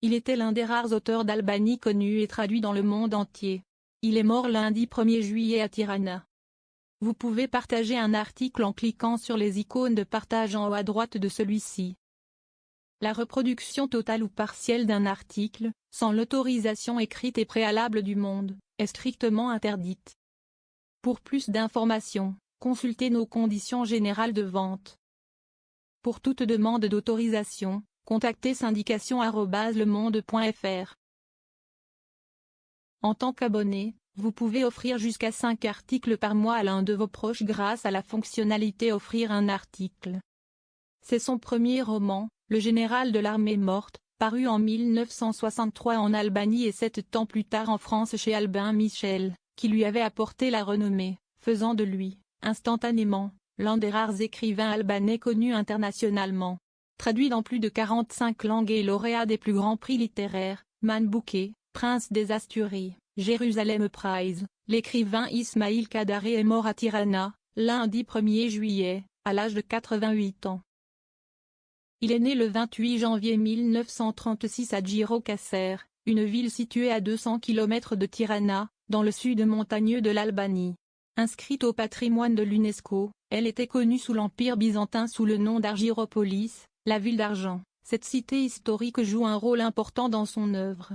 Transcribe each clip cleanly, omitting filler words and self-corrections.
Il était l'un des rares auteurs d'Albanie connus et traduits dans le monde entier. Il est mort lundi 1er juillet à Tirana. Vous pouvez partager un article en cliquant sur les icônes de partage en haut à droite de celui-ci. La reproduction totale ou partielle d'un article, sans l'autorisation écrite et préalable du monde, est strictement interdite. Pour plus d'informations, consultez nos conditions générales de vente. Pour toute demande d'autorisation, contactez syndication@lemonde.fr. En tant qu'abonné, vous pouvez offrir jusqu'à 5 articles par mois à l'un de vos proches grâce à la fonctionnalité Offrir un article. C'est son premier roman, Le général de l'armée morte, paru en 1963 en Albanie et 7 ans plus tard en France chez Albin Michel, qui lui avait apporté la renommée, faisant de lui, instantanément, l'un des rares écrivains albanais connus internationalement. Traduit dans plus de 45 langues et lauréat des plus grands prix littéraires, Man Bouquet, Prince des Asturies, Jérusalem Prize, l'écrivain Ismail Kadare est mort à Tirana, lundi 1er juillet, à l'âge de 88 ans. Il est né le 28 janvier 1936 à Gjirokastër, une ville située à 200 km de Tirana, dans le sud montagneux de l'Albanie. Inscrite au patrimoine de l'UNESCO, elle était connue sous l'Empire byzantin sous le nom d'Argyropolis, la ville d'argent. Cette cité historique joue un rôle important dans son œuvre.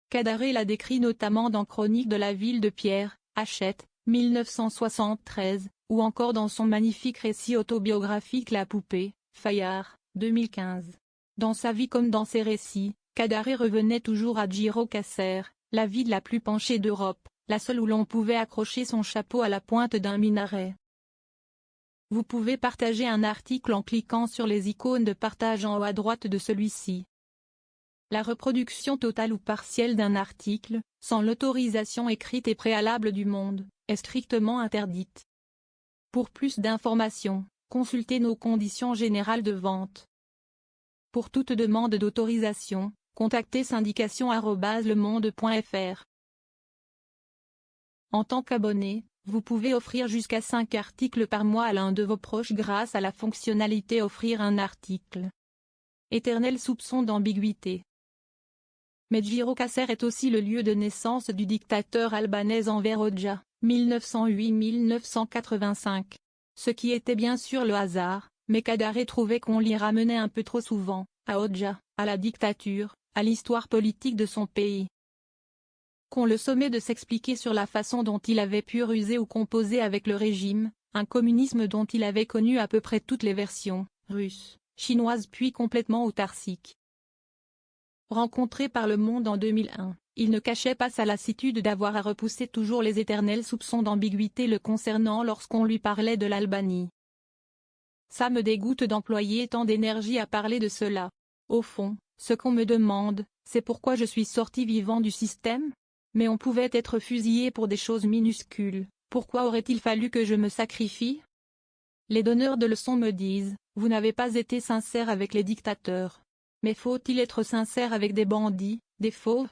Kadare la décrit notamment dans Chronique de la ville de Pierre, Hachette, 1973, ou encore dans son magnifique récit autobiographique La Poupée, Fayard, 2015. Dans sa vie comme dans ses récits, Kadare revenait toujours à Gjirokastër, la ville la plus penchée d'Europe, la seule où l'on pouvait accrocher son chapeau à la pointe d'un minaret. Vous pouvez partager un article en cliquant sur les icônes de partage en haut à droite de celui-ci. La reproduction totale ou partielle d'un article, sans l'autorisation écrite et préalable du monde, est strictement interdite. Pour plus d'informations, consultez nos conditions générales de vente. Pour toute demande d'autorisation, contactez syndication@lemonde.fr. En tant qu'abonné, vous pouvez offrir jusqu'à 5 articles par mois à l'un de vos proches grâce à la fonctionnalité Offrir un article. Éternel soupçon d'ambiguïté. Mais Gjirokastër est aussi le lieu de naissance du dictateur albanais Enver Hoxha, 1908-1985. Ce qui était bien sûr le hasard, mais Kadare trouvait qu'on l'y ramenait un peu trop souvent, à Hoxha, à la dictature, à l'histoire politique de son pays. Qu'on le sommait de s'expliquer sur la façon dont il avait pu ruser ou composer avec le régime, un communisme dont il avait connu à peu près toutes les versions, russe, chinoise puis complètement autarcique. Rencontré par Le Monde en 2001, il ne cachait pas sa lassitude d'avoir à repousser toujours les éternels soupçons d'ambiguïté le concernant lorsqu'on lui parlait de l'Albanie. Ça me dégoûte d'employer tant d'énergie à parler de cela. Au fond, ce qu'on me demande, c'est pourquoi je suis sorti vivant du système ? Mais on pouvait être fusillé pour des choses minuscules, pourquoi aurait-il fallu que je me sacrifie ? Les donneurs de leçons me disent, vous n'avez pas été sincère avec les dictateurs. Mais faut-il être sincère avec des bandits, des fauves ?